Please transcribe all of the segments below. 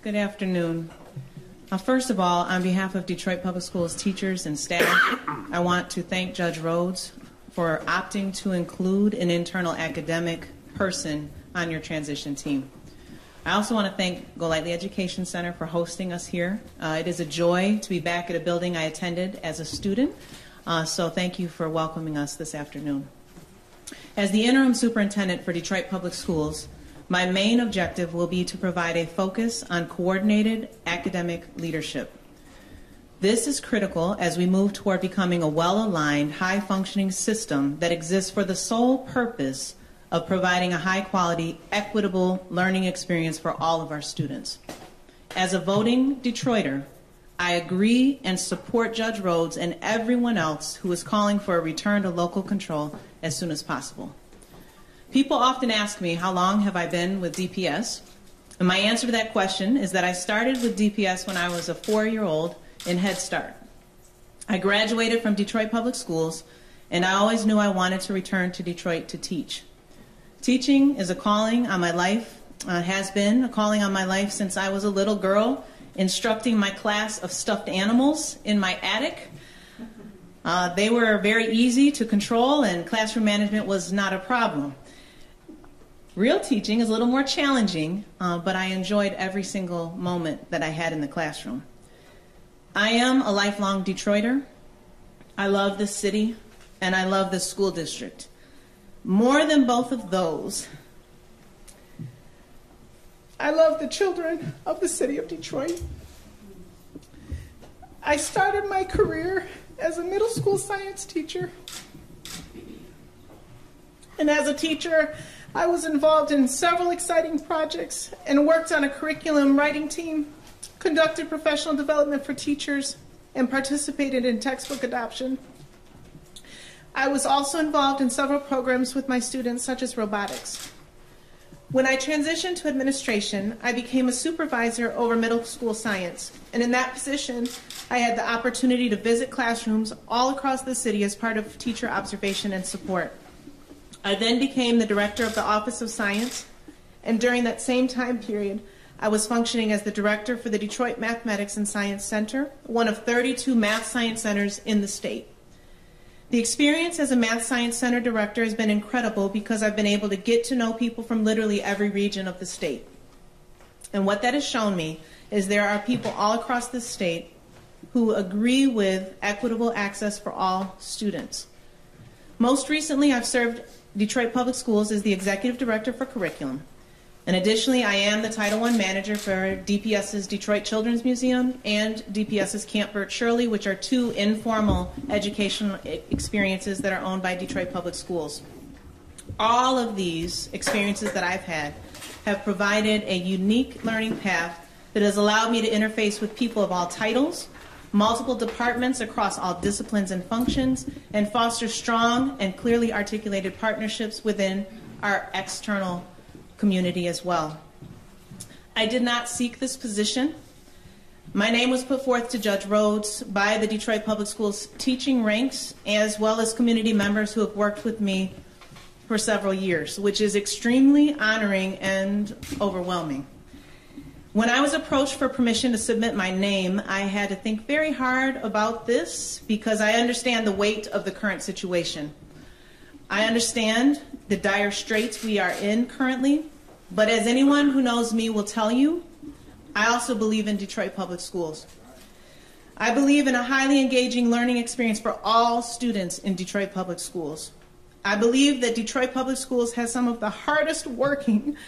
Good afternoon. First of all, on behalf of Detroit Public Schools teachers and staff, I want to thank Judge Rhodes for opting to include an internal academic person on your transition team. I also want to thank Golightly Education Center for hosting us here. It is a joy to be back at a building I attended as a student, so thank you for welcoming us this afternoon. As the interim superintendent for Detroit Public Schools, my main objective will be to provide a focus on coordinated academic leadership. This is critical as we move toward becoming a well-aligned, high-functioning system that exists for the sole purpose of providing a high-quality, equitable learning experience for all of our students. As a voting Detroiter, I agree and support Judge Rhodes and everyone else who is calling for a return to local control as soon as possible. People often ask me, how long have I been with DPS? And my answer to that question is that I started with DPS when I was a 4-year-old in Head Start. I graduated from Detroit Public Schools, and I always knew I wanted to return to Detroit to teach. Teaching is a calling on my life, has been a calling on my life since I was a little girl, instructing my class of stuffed animals in my attic. They were very easy to control, and classroom management was not a problem. Real teaching is a little more challenging, but I enjoyed every single moment that I had in the classroom. I am a lifelong Detroiter. I love this city, and I love this school district. More than both of those, I love the children of the city of Detroit. I started my career as a middle school science teacher. And as a teacher, I was involved in several exciting projects and worked on a curriculum writing team, conducted professional development for teachers, and participated in textbook adoption. I was also involved in several programs with my students, such as robotics. When I transitioned to administration, I became a supervisor over middle school science, and in that position, I had the opportunity to visit classrooms all across the city as part of teacher observation and support. I then became the director of the Office of Science, and during that same time period, I was functioning as the director for the Detroit Mathematics and Science Center, one of 32 math science centers in the state. The experience as a Math Science Center director has been incredible because I've been able to get to know people from literally every region of the state. And what that has shown me is there are people all across the state who agree with equitable access for all students. Most recently, I've served Detroit Public Schools as the executive director for curriculum. And additionally, I am the Title I manager for DPS's Detroit Children's Museum and DPS's Camp Burt Shirley, which are two informal educational experiences that are owned by Detroit Public Schools. All of these experiences that I've had have provided a unique learning path that has allowed me to interface with people of all titles, multiple departments across all disciplines and functions, and foster strong and clearly articulated partnerships within our external community as well. I did not seek this position. My name was put forth to Judge Rhodes by the Detroit Public Schools teaching ranks, as well as community members who have worked with me for several years, which is extremely honoring and overwhelming. When I was approached for permission to submit my name, I had to think very hard about this because I understand the weight of the current situation. I understand the dire straits we are in currently, but as anyone who knows me will tell you, I also believe in Detroit Public Schools. I believe in a highly engaging learning experience for all students in Detroit Public Schools. I believe that Detroit Public Schools has some of the hardest working,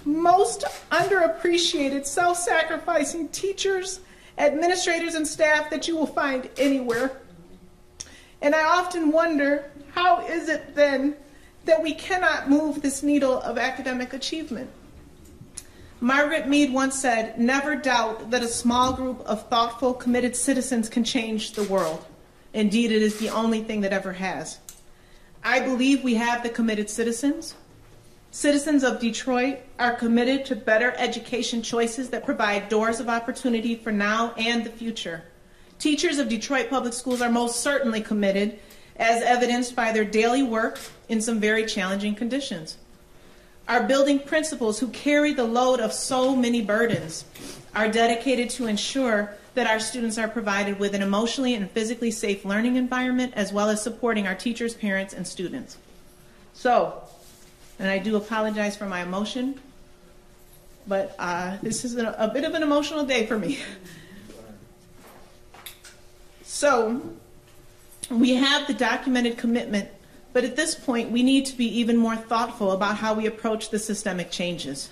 most underappreciated, self-sacrificing teachers, administrators, and staff that you will find anywhere. And I often wonder, how is it then that we cannot move this needle of academic achievement? Margaret Mead once said, "Never doubt that a small group of thoughtful, committed citizens can change the world. Indeed, it is the only thing that ever has." I believe we have the committed citizens. Citizens of Detroit are committed to better education choices that provide doors of opportunity for now and the future. Teachers of Detroit Public Schools are most certainly committed, as evidenced by their daily work in some very challenging conditions. Our building principals, who carry the load of so many burdens, are dedicated to ensure that our students are provided with an emotionally and physically safe learning environment, as well as supporting our teachers, parents, and students. So, and I do apologize for my emotion, but this is a bit of an emotional day for me. So, we have the documented commitment, but at this point, we need to be even more thoughtful about how we approach the systemic changes.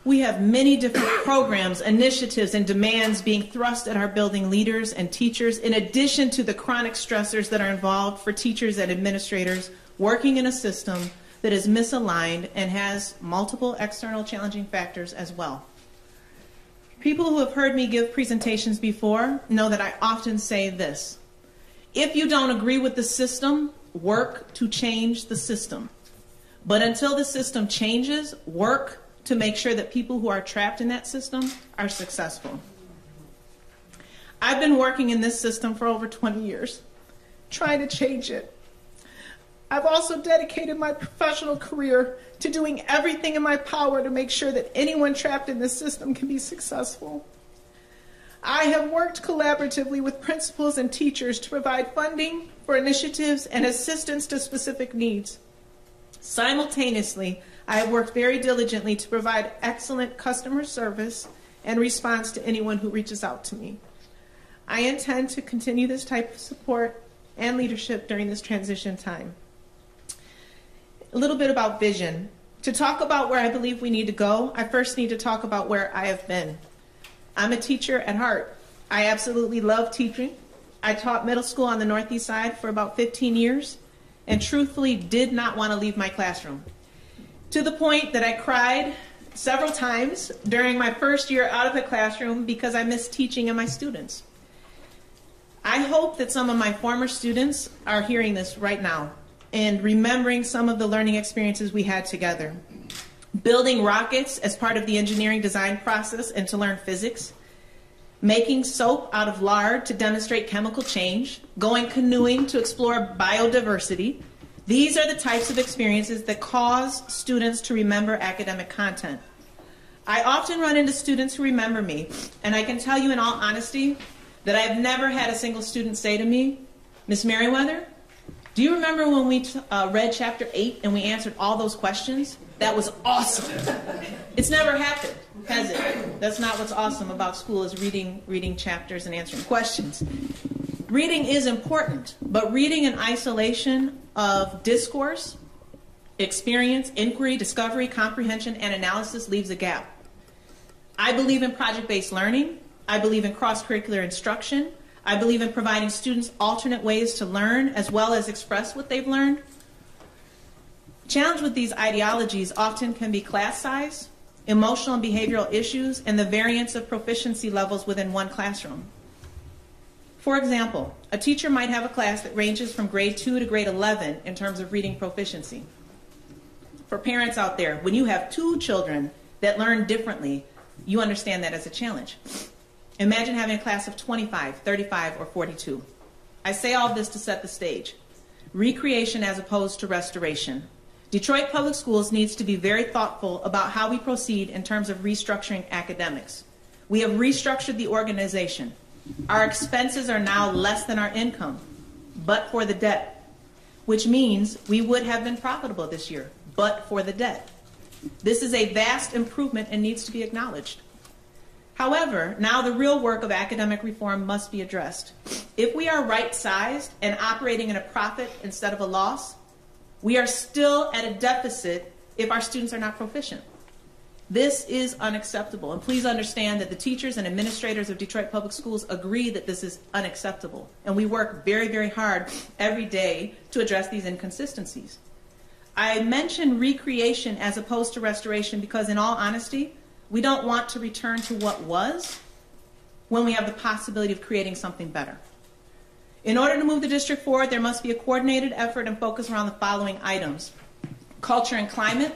We have many different programs, initiatives, and demands being thrust at our building leaders and teachers, in addition to the chronic stressors that are involved for teachers and administrators working in a system that is misaligned and has multiple external challenging factors as well. People who have heard me give presentations before know that I often say this: if you don't agree with the system, work to change the system. But until the system changes, work to make sure that people who are trapped in that system are successful. I've been working in this system for over 20 years, trying to change it. I've also dedicated my professional career to doing everything in my power to make sure that anyone trapped in this system can be successful. I have worked collaboratively with principals and teachers to provide funding for initiatives and assistance to specific needs. Simultaneously, I have worked very diligently to provide excellent customer service and response to anyone who reaches out to me. I intend to continue this type of support and leadership during this transition time. A little bit about vision. To talk about where I believe we need to go, I first need to talk about where I have been. I'm a teacher at heart. I absolutely love teaching. I taught middle school on the Northeast Side for about 15 years and truthfully did not want to leave my classroom, to the point that I cried several times during my first year out of the classroom because I missed teaching and my students. I hope that some of my former students are hearing this right now and remembering some of the learning experiences we had together. Building rockets as part of the engineering design process and to learn physics, making soap out of lard to demonstrate chemical change, going canoeing to explore biodiversity. These are the types of experiences that cause students to remember academic content. I often run into students who remember me, and I can tell you in all honesty that I've never had a single student say to me, "Ms. Meriweather, do you remember when we read chapter 8 and we answered all those questions? That was awesome." It's never happened, has it? That's not what's awesome about school, is reading chapters and answering questions. Reading is important, but reading in isolation of discourse, experience, inquiry, discovery, comprehension, and analysis leaves a gap. I believe in project-based learning. I believe in cross-curricular instruction. I believe in providing students alternate ways to learn as well as express what they've learned. Challenge with these ideologies often can be class size, emotional and behavioral issues, and the variance of proficiency levels within one classroom. For example, a teacher might have a class that ranges from grade 2 to grade 11 in terms of reading proficiency. For parents out there, when you have 2 children that learn differently, you understand that as a challenge. Imagine having a class of 25, 35, or 42. I say all of this to set the stage. Recreation as opposed to restoration. Detroit Public Schools needs to be very thoughtful about how we proceed in terms of restructuring academics. We have restructured the organization. Our expenses are now less than our income, but for the debt, which means we would have been profitable this year, but for the debt. This is a vast improvement and needs to be acknowledged. However, now the real work of academic reform must be addressed. If we are right-sized and operating in a profit instead of a loss, we are still at a deficit if our students are not proficient. This is unacceptable, and please understand that the teachers and administrators of Detroit Public Schools agree that this is unacceptable, and we work very, very hard every day to address these inconsistencies. I mention recreation as opposed to restoration because, in all honesty, we don't want to return to what was when we have the possibility of creating something better. In order to move the district forward, there must be a coordinated effort and focus around the following items: culture and climate,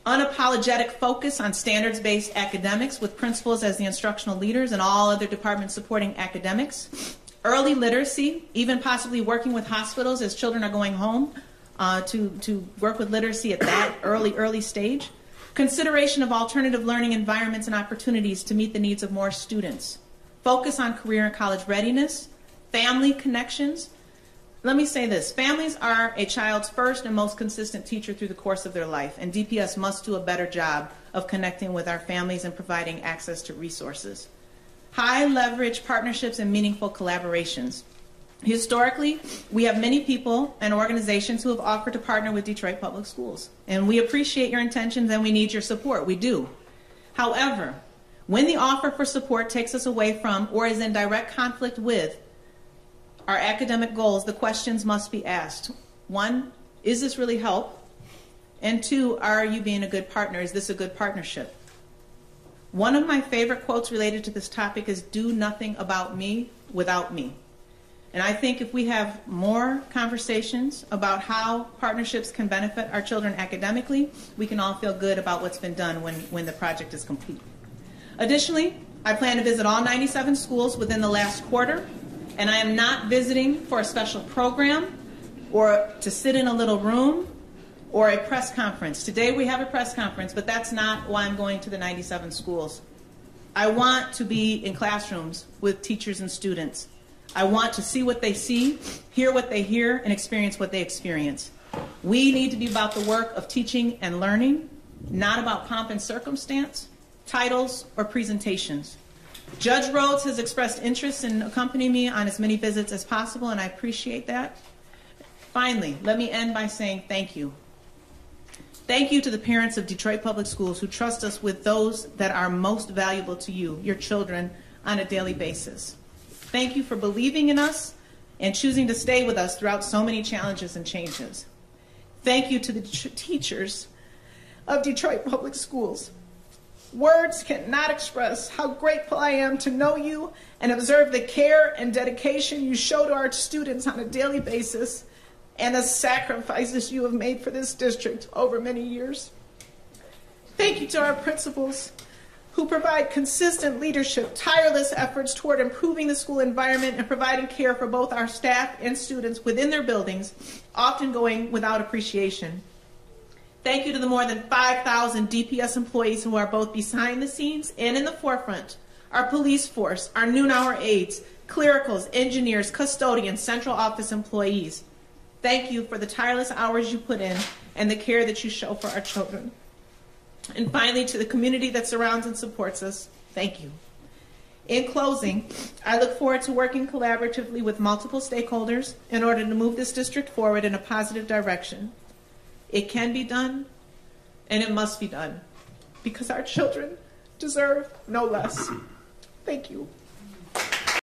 unapologetic focus on standards-based academics with principals as the instructional leaders and all other departments supporting academics, early literacy, even possibly working with hospitals as children are going home to work with literacy at that early stage, Consideration of alternative learning environments and opportunities to meet the needs of more students. Focus on career and college readiness. Family connections. Let me say this. Families are a child's first and most consistent teacher through the course of their life, and DPS must do a better job of connecting with our families and providing access to resources. High leverage partnerships and meaningful collaborations. Historically, we have many people and organizations who have offered to partner with Detroit Public Schools, and we appreciate your intentions and we need your support. We do. However, when the offer for support takes us away from or is in direct conflict with our academic goals, the questions must be asked. One, is this really help? And two, are you being a good partner? Is this a good partnership? One of my favorite quotes related to this topic is, do nothing about me without me. And I think if we have more conversations about how partnerships can benefit our children academically, we can all feel good about what's been done when the project is complete. Additionally, I plan to visit all 97 schools within the last quarter, and I am not visiting for a special program or to sit in a little room or a press conference. Today we have a press conference, but that's not why I'm going to the 97 schools. I want to be in classrooms with teachers and students. I want to see what they see, hear what they hear, and experience what they experience. We need to be about the work of teaching and learning, not about pomp and circumstance, titles, or presentations. Judge Rhodes has expressed interest in accompanying me on as many visits as possible, and I appreciate that. Finally, let me end by saying thank you. Thank you to the parents of Detroit Public Schools who trust us with those that are most valuable to you, your children, on a daily basis. Thank you for believing in us and choosing to stay with us throughout so many challenges and changes. Thank you to the teachers of Detroit Public Schools. Words cannot express how grateful I am to know you and observe the care and dedication you show to our students on a daily basis and the sacrifices you have made for this district over many years. Thank you to our principals who provide consistent leadership, tireless efforts toward improving the school environment and providing care for both our staff and students within their buildings, often going without appreciation. Thank you to the more than 5,000 DPS employees who are both behind the scenes and in the forefront, our police force, our noon-hour aides, clericals, engineers, custodians, central office employees. Thank you for the tireless hours you put in and the care that you show for our children. And finally, to the community that surrounds and supports us, thank you. In closing, I look forward to working collaboratively with multiple stakeholders in order to move this district forward in a positive direction. It can be done, and it must be done, because our children deserve no less. Thank you.